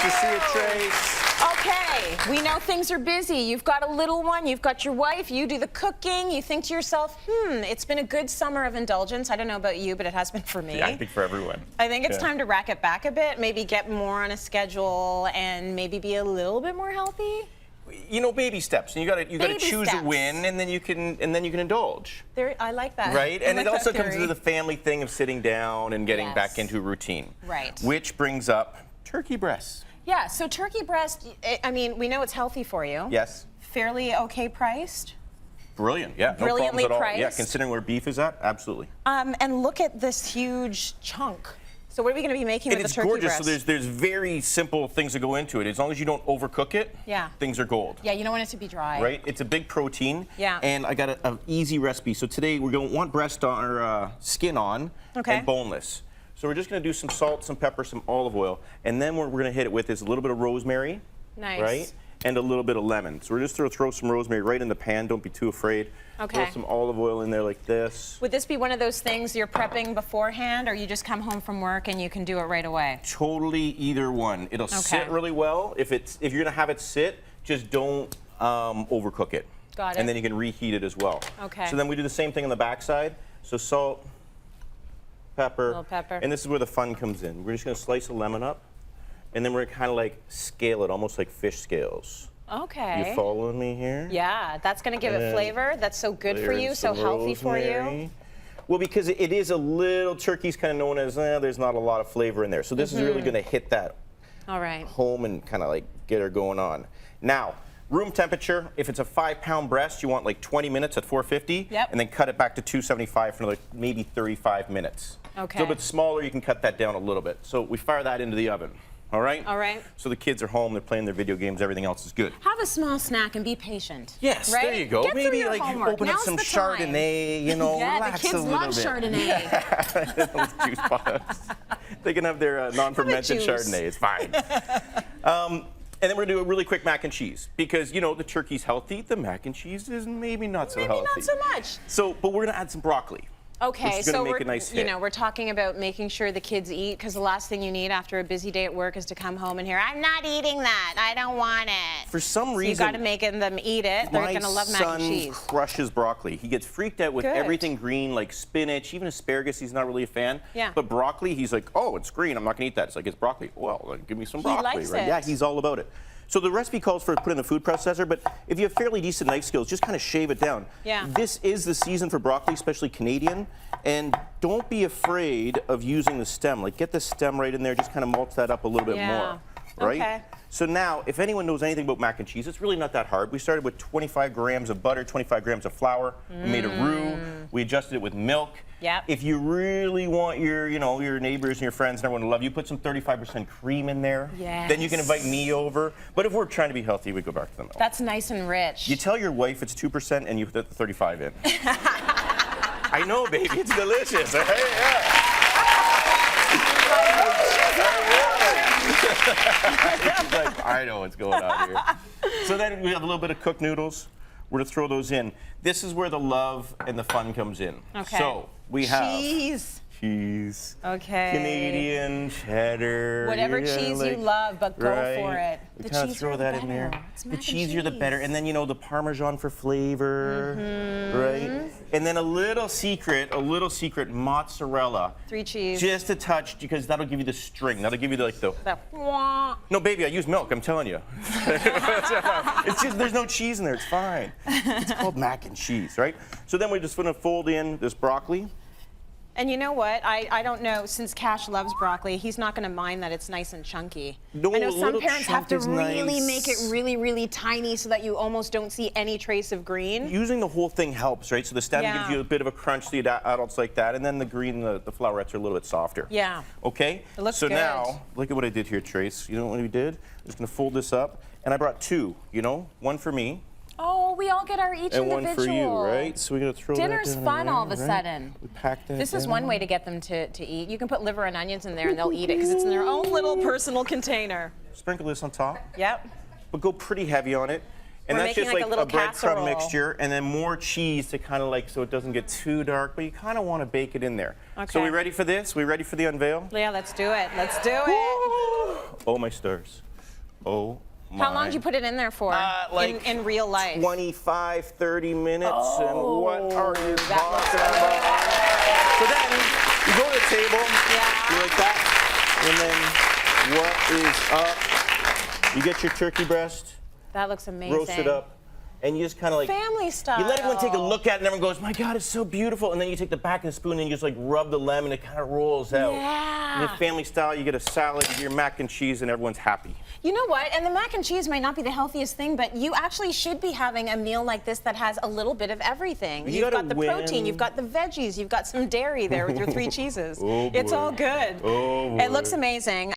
to see you, Trace. Okay, we know things are busy. You've got a little one, you've got your wife, you do the cooking, you think to yourself, it's been a good summer of indulgence. I don't know about you, but it has been for me. Yeah, I think for everyone. I think it's time to rack it back a bit, maybe get more on a schedule and maybe be a little bit more healthy. You know, baby steps. And you gotta choose a win, and then you can indulge. I like that. Right, and like it also that comes to the family thing of sitting down and getting back into a routine. Right. Which brings up turkey breasts. Yeah. So turkey breast. I mean, we know it's healthy for you. Yes. Fairly okay priced. Brilliant. Yeah. No Brilliantly problems at all. priced. Yeah, considering where beef is at, absolutely. And look at this huge chunk. So what are we going to be making with the turkey breast? It's gorgeous. So there's very simple things that go into it. As long as you don't overcook it, things are gold. Yeah, you don't want it to be dry. Right? It's a big protein. Yeah. And I got an easy recipe. So today we're going to want breast on, or skin on, and boneless. So we're just going to do some salt, some pepper, some olive oil, and then what we're going to hit it with is a little bit of rosemary. Nice. Right? And a little bit of lemon. So we're just going to throw some rosemary right in the pan. Don't be too afraid. Okay. Throw some olive oil in there like this. Would this be one of those things you're prepping beforehand, or you just come home from work and you can do it right away? Totally either one. It'll sit really well. If you're going to have it sit, just don't overcook it. Got it. And then you can reheat it as well. Okay. So then we do the same thing on the backside. So salt, pepper. A little pepper. And this is where the fun comes in. We're just going to slice a lemon up, and then we're kind of like scale it, almost like fish scales. Okay. You following me here? Yeah, that's going to give it flavor. That's so good for you, so healthy for you. Well, because it is a little, turkey's kind of known as, there's not a lot of flavor in there. So this is really going to hit that home and kind of like get her going on. Now, room temperature, if it's a 5-pound breast, you want like 20 minutes at 450, and then cut it back to 275 for another maybe 35 minutes. Okay. So if it's smaller, you can cut that down a little bit. So we fire that into the oven. All right? All right. So the kids are home, they're playing their video games, everything else is good. Have a small snack and be patient. Yes, right? there you go. Get Maybe like homework. open up some Chardonnay, you know, yeah, relax the kids a little love bit. Chardonnay. Those juice pots. They can have their non-fermented Chardonnay, it's fine. And then we're going to do a really quick mac and cheese because, you know, the turkey's healthy, the mac and cheese is maybe not so healthy. Maybe not so much. So, but we're going to add some broccoli. Okay, so make a nice hit. we're talking about making sure the kids eat, because the last thing you need after a busy day at work is to come home and hear, I'm not eating that, I don't want it. For some reason, you got to make them eat it. They're going to love mac and cheese. My son crushes broccoli. He gets freaked out with everything green, like spinach, even asparagus. He's not really a fan. Yeah. But broccoli, he's like, oh, it's green. I'm not going to eat that. It's like, it's broccoli. Well, then give me some broccoli. He likes it. Yeah, he's all about it. So the recipe calls for put in the food processor, but if you have fairly decent knife skills, just kind of shave it down. Yeah. This is the season for broccoli, especially Canadian, and don't be afraid of using the stem. Like, get the stem right in there, just kind of mulch that up a little bit more, right? Okay. So now, if anyone knows anything about mac and cheese, it's really not that hard. We started with 25 grams of butter, 25 grams of flour. We made a roux. We adjusted it with milk. Yep. If you really want your, your neighbors and your friends and everyone to love you, put some 35% cream in there. Yes. Then you can invite me over. But if we're trying to be healthy, we go back to the milk. That's nice and rich. You tell your wife it's 2% and you put the 35 in. I know, baby. It's delicious. Right? Yeah. She's like, I know what's going on here. So then we have a little bit of cooked noodles. We're going to throw those in. This is where the love and the fun comes in. Okay. So we have cheese. Okay. Canadian cheddar. Whatever cheese you love, but go for it. We kind of throw that in there. The cheesier the better. And then, the Parmesan for flavor, right? And then a little secret mozzarella. 3 cheese. Just a touch, because that'll give you the string. That'll give you No, baby, I use milk, I'm telling you. It's just, there's no cheese in there, it's fine. It's called mac and cheese, right? So then we're just gonna fold in this broccoli. And you know what? I don't know, since Cash loves broccoli, he's not going to mind that it's nice and chunky. No, I know some parents have to really nice. make it really, really tiny so that you almost don't see any trace of green. Using the whole thing helps, right? So the stem gives you a bit of a crunch, the adults like that, and then the green, the flowerets are a little bit softer. Yeah. Okay? It looks so good. now, look at what I did here, Trace. You know what we did? I'm just going to fold this up, and I brought 2, one for me. Oh, we all get our each and individual. one for you, right? So we're going to throw Dinner's that down fun there, all of a sudden. We pack that This is down. one way to get them to eat. You can put liver and onions in there and they'll eat it because it's in their own little personal container. Sprinkle this on top. Yep. But go pretty heavy on it. And We're that's just making like like a a little breadcrumb casserole. mixture, and then more cheese to kind of like, so it doesn't get too dark, but you kind of want to bake it in there. Okay. So we ready for this? We ready for the unveil? Yeah, let's do it. Let's do it. Oh, my stars. Oh my. How long did you put it in there for? Like in real life? 25, 30 minutes. And what are you that talking about? So then you go to the table, you like that, and then what is up? You get your turkey breast. That looks amazing. Roast it up. And you just kind of like family style. You let everyone take a look at it, and everyone goes, "My God, it's so beautiful!" And then you take the back of the spoon and you just like rub the lemon, and it kind of rolls out. Yeah. And then family style, you get a salad, you get your mac and cheese, and everyone's happy. You know what? And the mac and cheese might not be the healthiest thing, but you actually should be having a meal like this that has a little bit of everything. You've got the protein, you've got the veggies, you've got some dairy there with your 3 cheeses. Oh, it's boy. all good. Oh, it looks amazing.